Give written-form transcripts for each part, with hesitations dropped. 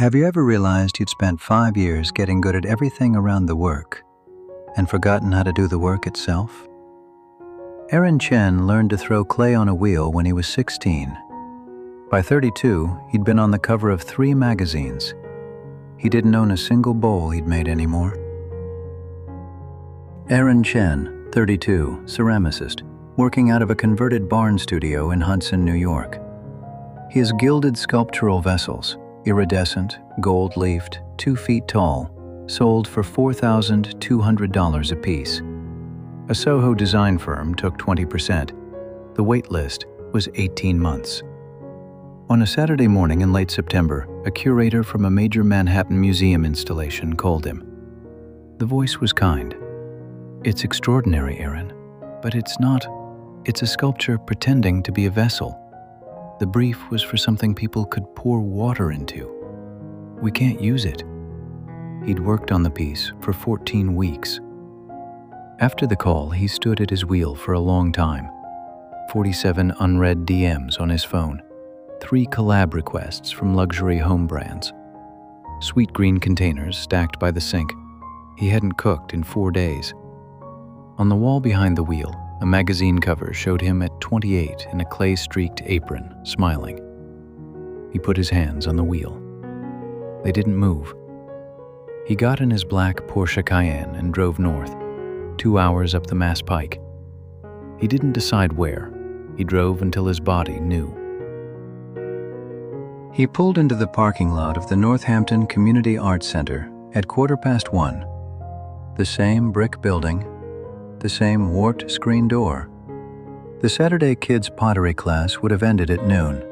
Have you ever realized you'd spent 5 years getting good at everything around the work and forgotten how to do the work itself? Aaron Chen learned to throw clay on a wheel when he was 16. By 32, he'd been on the cover of 3 magazines. He didn't own a single bowl he'd made anymore. Aaron Chen, 32, ceramicist, working out of a converted barn studio in Hudson, New York. He has gilded sculptural vessels, iridescent, gold-leafed, 2 feet tall, sold for $4,200 apiece. A Soho design firm took 20%. The waitlist was 18 months. On a Saturday morning in late September, a curator from a major Manhattan museum installation called him. The voice was kind. "It's extraordinary, Aaron, but it's not. It's a sculpture pretending to be a vessel. The brief was for something people could pour water into. We can't use it." He'd worked on the piece for 14 weeks. After the call, he stood at his wheel for a long time. 47 unread DMs on his phone. 3 collab requests from luxury home brands. Sweet green containers stacked by the sink. He hadn't cooked in 4 days. On the wall behind the wheel, a magazine cover showed him at 28 in a clay-streaked apron, smiling. He put his hands on the wheel. They didn't move. He got in his black Porsche Cayenne and drove north, 2 hours up the Mass Pike. He didn't decide where. He drove until his body knew. He pulled into the parking lot of the Northampton Community Arts Center at 1:15. The same brick building, the same warped screen door. The Saturday kids' pottery class would have ended at noon.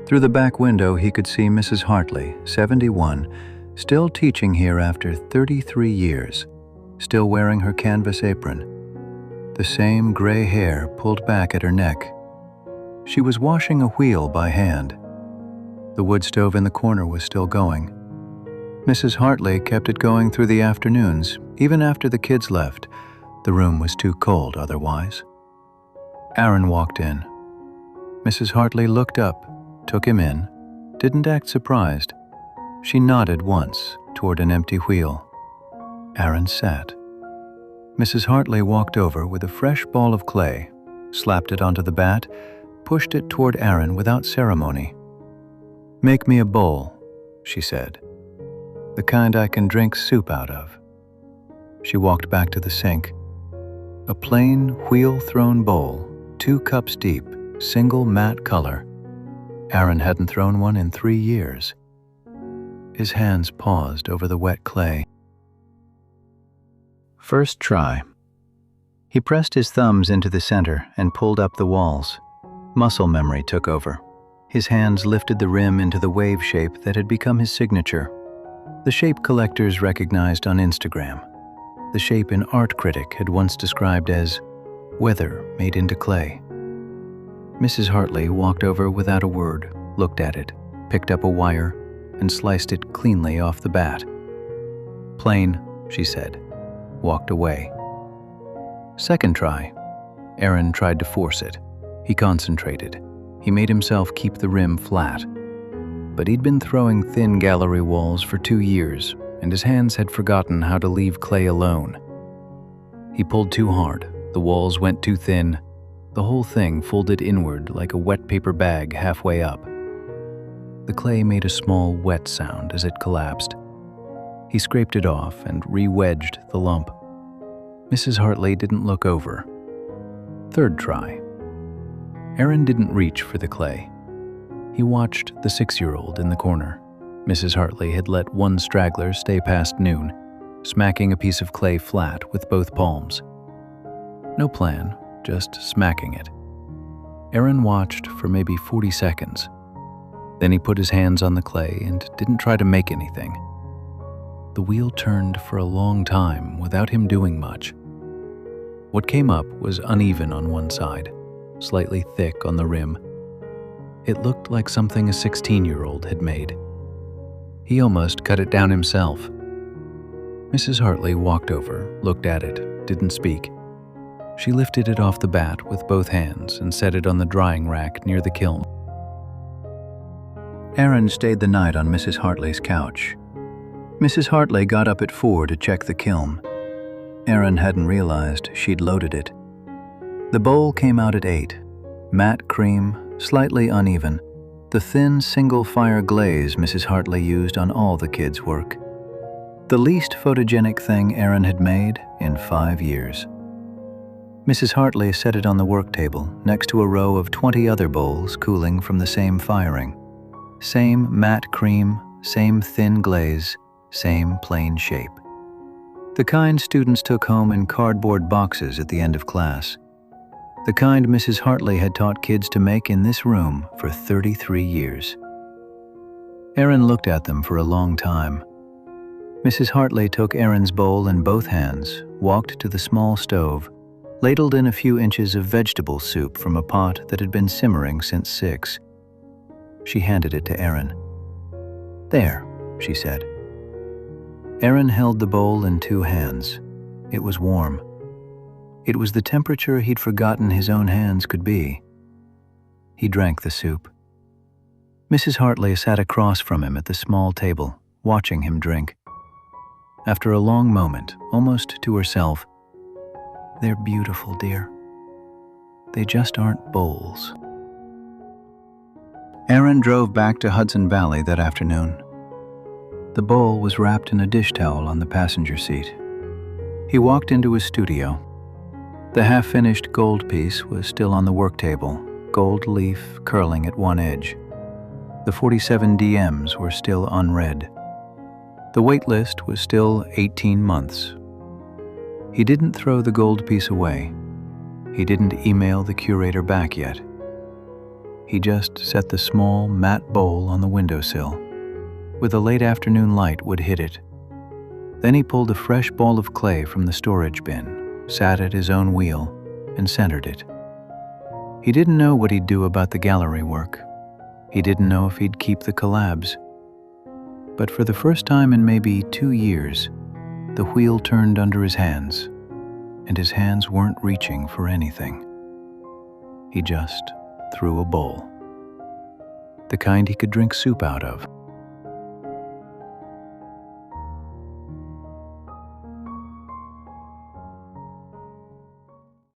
Through the back window he could see Mrs. Hartley, 71, still teaching here after 33 years, still wearing her canvas apron. The same gray hair pulled back at her neck. She was washing a wheel by hand. The wood stove in the corner was still going. Mrs. Hartley kept it going through the afternoons, even after the kids left. The room was too cold otherwise. Aaron walked in. Mrs. Hartley looked up, took him in, didn't act surprised. She nodded once toward an empty wheel. Aaron sat. Mrs. Hartley walked over with a fresh ball of clay, slapped it onto the bat, pushed it toward Aaron without ceremony. "Make me a bowl," she said. "The kind I can drink soup out of." She walked back to the sink. A plain, wheel-thrown bowl, 2 cups deep, single matte color. Aaron hadn't thrown one in 3 years. His hands paused over the wet clay. First try. He pressed his thumbs into the center and pulled up the walls. Muscle memory took over. His hands lifted the rim into the wave shape that had become his signature. The shape collectors recognized on Instagram. The shape an art critic had once described as weather made into clay. Mrs. Hartley walked over without a word, looked at it, picked up a wire, and sliced it cleanly off the bat. "Plain," she said, walked away. Second try. Aaron tried to force it. He concentrated. He made himself keep the rim flat. But he'd been throwing thin gallery walls for 2 years, and his hands had forgotten how to leave clay alone. He pulled too hard. The walls went too thin. The whole thing folded inward like a wet paper bag halfway up. The clay made a small wet sound as it collapsed. He scraped it off and re-wedged the lump. Mrs. Hartley didn't look over. Third try. Aaron didn't reach for the clay. He watched the 6-year-old in the corner. Mrs. Hartley had let one straggler stay past noon, smacking a piece of clay flat with both palms. No plan, just smacking it. Aaron watched for maybe 40 seconds. Then he put his hands on the clay and didn't try to make anything. The wheel turned for a long time without him doing much. What came up was uneven on one side, slightly thick on the rim. It looked like something a 16-year-old had made. He almost cut it down himself. Mrs. Hartley walked over, looked at it, didn't speak. She lifted it off the bat with both hands and set it on the drying rack near the kiln. Aaron stayed the night on Mrs. Hartley's couch. Mrs. Hartley got up at 4 to check the kiln. Aaron hadn't realized she'd loaded it. The bowl came out at 8. Matte cream, slightly uneven, the thin single-fire glaze Mrs. Hartley used on all the kids' work. The least photogenic thing Aaron had made in 5 years. Mrs. Hartley set it on the work table next to a row of 20 other bowls cooling from the same firing. Same matte cream, same thin glaze, same plain shape. The kind students took home in cardboard boxes at the end of class. The kind Mrs. Hartley had taught kids to make in this room for 33 years. Aaron looked at them for a long time. Mrs. Hartley took Aaron's bowl in both hands, walked to the small stove, ladled in a few inches of vegetable soup from a pot that had been simmering since 6. She handed it to Aaron. "There," she said. Aaron held the bowl in 2 hands. It was warm. It was the temperature he'd forgotten his own hands could be. He drank the soup. Mrs. Hartley sat across from him at the small table, watching him drink. After a long moment, almost to herself, "They're beautiful, dear. They just aren't bowls." Aaron drove back to Hudson Valley that afternoon. The bowl was wrapped in a dish towel on the passenger seat. He walked into his studio. The half-finished gold piece was still on the work table, gold leaf curling at one edge. The 47 DMs were still unread. The waitlist was still 18 months. He didn't throw the gold piece away. He didn't email the curator back yet. He just set the small, matte bowl on the windowsill, where the late afternoon light would hit it. Then he pulled a fresh ball of clay from the storage bin, sat at his own wheel, and centered it. He didn't know what he'd do about the gallery work. He didn't know if he'd keep the collabs. But for the first time in maybe 2 years, the wheel turned under his hands, and his hands weren't reaching for anything. He just threw a bowl. The kind he could drink soup out of.